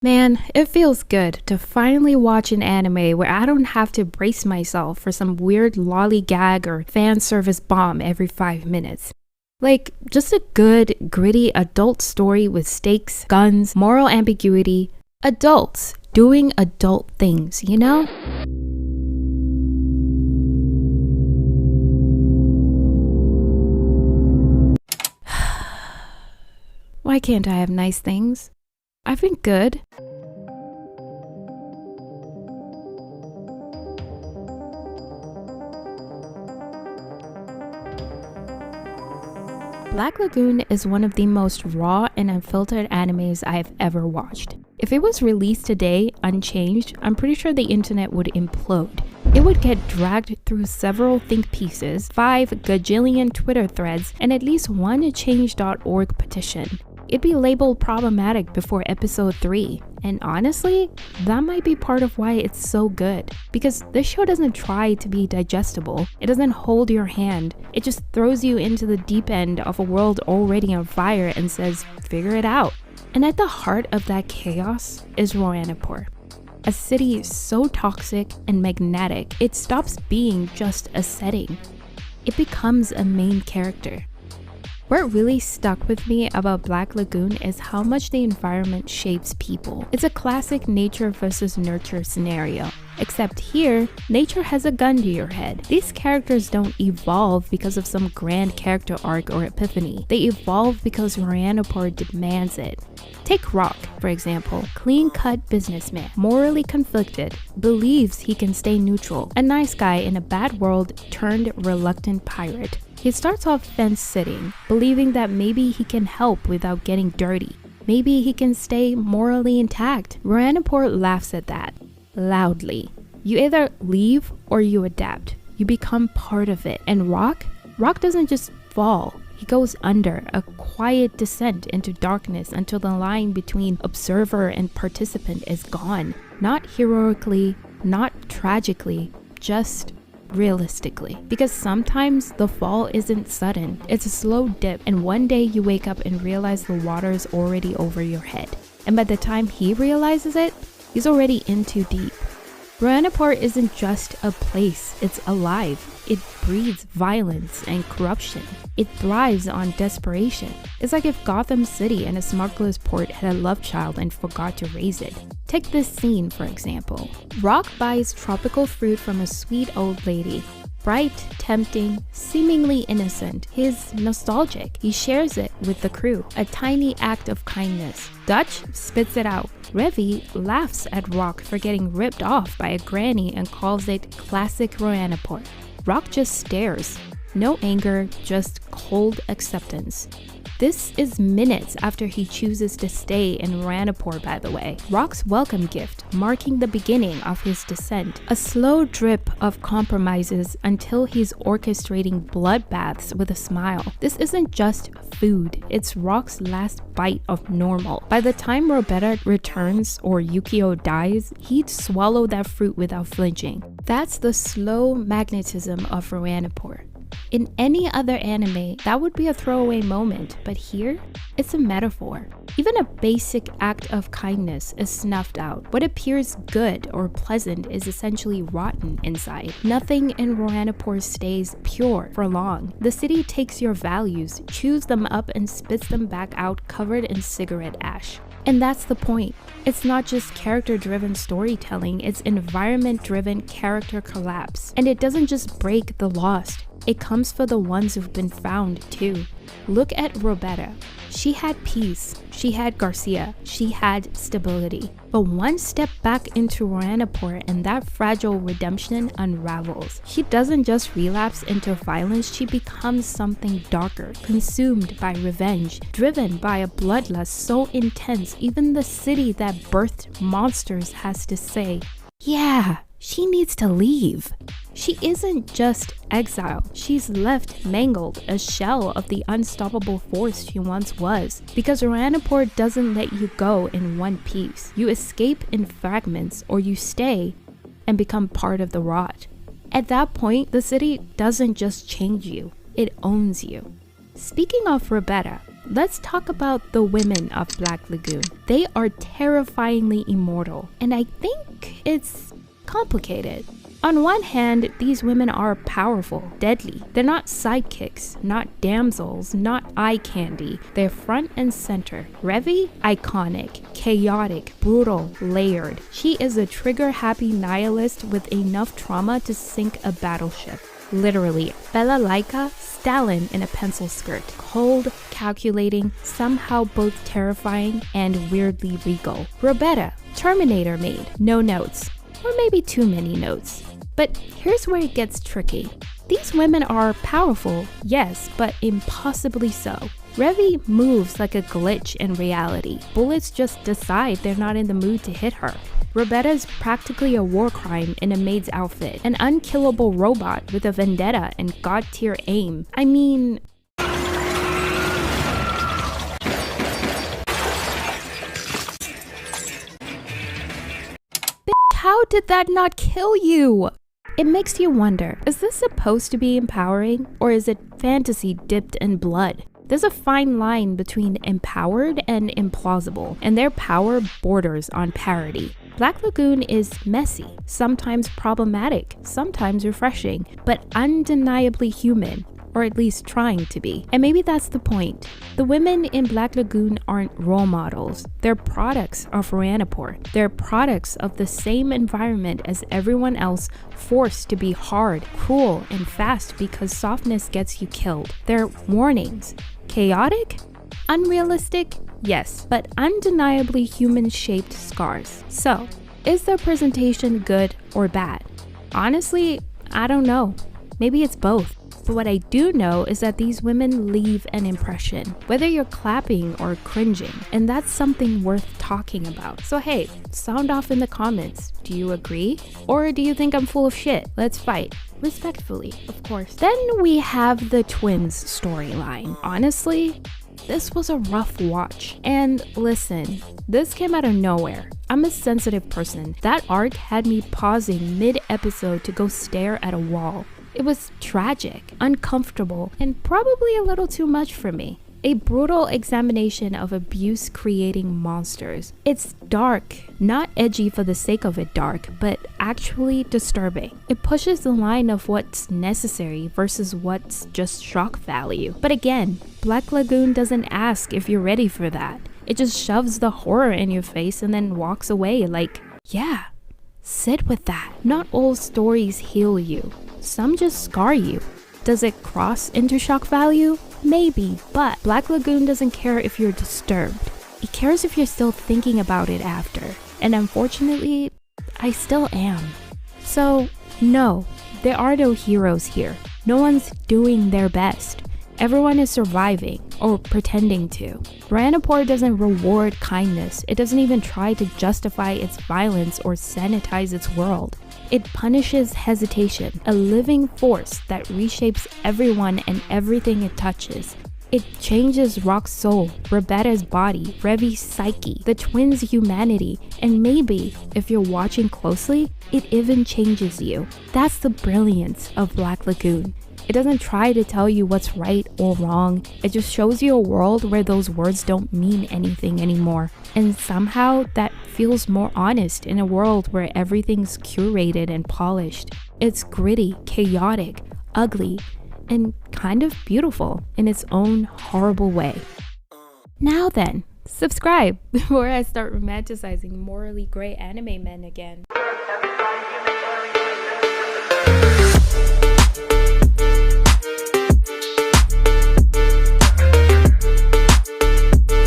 Man, it feels good to finally watch an anime where I don't have to brace myself for some weird lollygag or fan service bomb every 5 minutes. Like, just a good, gritty adult story with stakes, guns, moral ambiguity. Adults doing adult things, you know? Why can't I have nice things? I've been good. Black Lagoon is one of the most raw and unfiltered animes I have ever watched. If it was released today, unchanged, I'm pretty sure the internet would implode. It would get dragged through several think pieces, 5 gajillion Twitter threads, and at least one change.org petition. It'd be labeled problematic before episode 3. And honestly, that might be part of why it's so good. Because this show doesn't try to be digestible. It doesn't hold your hand. It just throws you into the deep end of a world already on fire and says, figure it out. And at the heart of that chaos is Roanapur. A city so toxic and magnetic, it stops being just a setting. It becomes a main character. What really stuck with me about Black Lagoon is how much the environment shapes people. It's a classic nature versus nurture scenario. Except here, nature has a gun to your head. These characters don't evolve because of some grand character arc or epiphany. They evolve because Roanapur demands it. Take Rock, for example. Clean-cut businessman, morally conflicted, believes he can stay neutral. A nice guy in a bad world turned reluctant pirate. He starts off fence-sitting, believing that maybe he can help without getting dirty. Maybe he can stay morally intact. Roanapur laughs at that, loudly. You either leave or you adapt. You become part of it. And Rock doesn't just fall. He goes under, a quiet descent into darkness until the line between observer and participant is gone. Not heroically, not tragically, just realistically. Because sometimes the fall isn't sudden, it's a slow dip, and one day you wake up and realize the water is already over your head. And by the time he realizes it, he's already in too deep. Roanapur isn't just a place, it's alive. It breeds violence and corruption. It thrives on desperation. It's like if Gotham City and a smuggler's port had a love child and forgot to raise it. Take this scene, for example. Rock buys tropical fruit from a sweet old lady. Bright, tempting, seemingly innocent. He's nostalgic. He shares it with the crew, a tiny act of kindness. Dutch spits it out. Revi laughs at Rock for getting ripped off by a granny and calls it classic Roanapur. Rock just stares. No anger, just cold acceptance. This is minutes after he chooses to stay in Roanapur, by the way. Rock's welcome gift, marking the beginning of his descent. A slow drip of compromises until he's orchestrating bloodbaths with a smile. This isn't just food, it's Rock's last bite of normal. By the time Roberta returns or Yukio dies, he'd swallow that fruit without flinching. That's the slow magnetism of Roanapur. In any other anime, that would be a throwaway moment, but here, it's a metaphor. Even a basic act of kindness is snuffed out. What appears good or pleasant is essentially rotten inside. Nothing in Roanapur stays pure for long. The city takes your values, chews them up, and spits them back out covered in cigarette ash. And that's the point. It's not just character-driven storytelling, it's environment-driven character collapse. And it doesn't just break the lost, it comes for the ones who've been found too. Look at Roberta. She had peace, she had Garcia, she had stability. But one step back into Roanapur and that fragile redemption unravels. She doesn't just relapse into violence, she becomes something darker, consumed by revenge, driven by a bloodlust so intense even the city that birthed monsters has to say, yeah, she needs to leave. She isn't just exiled, she's left mangled, a shell of the unstoppable force she once was. Because Roanapur doesn't let you go in one piece. You escape in fragments or you stay and become part of the rot. At that point, the city doesn't just change you, it owns you. Speaking of Roberta, let's talk about the women of Black Lagoon. They are terrifyingly immortal, and I think it's complicated. On one hand, these women are powerful, deadly. They're not sidekicks, not damsels, not eye candy. They're front and center. Revi, iconic, chaotic, brutal, layered. She is a trigger-happy nihilist with enough trauma to sink a battleship. Literally. Bella Laika, Stalin in a pencil skirt. Cold, calculating, somehow both terrifying and weirdly regal. Roberta, Terminator made, no notes. Or maybe too many notes. But here's where it gets tricky. These women are powerful, yes, but impossibly so. Revi moves like a glitch in reality. Bullets just decide they're not in the mood to hit her. Roberta's practically a war crime in a maid's outfit, an unkillable robot with a vendetta and god-tier aim. I mean... How did that not kill you? It makes you wonder, is this supposed to be empowering, or is it fantasy dipped in blood? There's a fine line between empowered and implausible, and their power borders on parody. Black Lagoon is messy, sometimes problematic, sometimes refreshing, but undeniably human. Or at least trying to be. And maybe that's the point. The women in Black Lagoon aren't role models. They're products of Roanapur. They're products of the same environment as everyone else, forced to be hard, cruel, and fast because softness gets you killed. They're warnings. Chaotic? Unrealistic? Yes, but undeniably human-shaped scars. So, is their presentation good or bad? Honestly, I don't know. Maybe it's both. But what I do know is that these women leave an impression, whether you're clapping or cringing, and that's something worth talking about. So hey, sound off in the comments. Do you agree? Or do you think I'm full of shit? Let's fight. Respectfully, of course. Then we have the twins storyline. Honestly, this was a rough watch. And listen, this came out of nowhere. I'm a sensitive person. That arc had me pausing mid-episode to go stare at a wall. It was tragic, uncomfortable, and probably a little too much for me. A brutal examination of abuse creating monsters. It's dark, not edgy for the sake of it dark, but actually disturbing. It pushes the line of what's necessary versus what's just shock value. But again, Black Lagoon doesn't ask if you're ready for that. It just shoves the horror in your face and then walks away like, yeah, sit with that. Not all stories heal you. Some just scar you. Does it cross into shock value? Maybe, but Black Lagoon doesn't care if you're disturbed. It cares if you're still thinking about it after. And unfortunately, I still am. So, no, there are no heroes here. No one's doing their best. Everyone is surviving, or pretending to. Roanapur doesn't reward kindness. It doesn't even try to justify its violence or sanitize its world. It punishes hesitation, a living force that reshapes everyone and everything it touches. It changes Rock's soul, Roberta's body, Revi's psyche, the twins' humanity, and maybe, if you're watching closely, it even changes you. That's the brilliance of Black Lagoon. It doesn't try to tell you what's right or wrong. It just shows you a world where those words don't mean anything anymore. And somehow that feels more honest in a world where everything's curated and polished. It's gritty, chaotic, ugly, and kind of beautiful in its own horrible way. Now then, subscribe before I start romanticizing morally gray anime men again.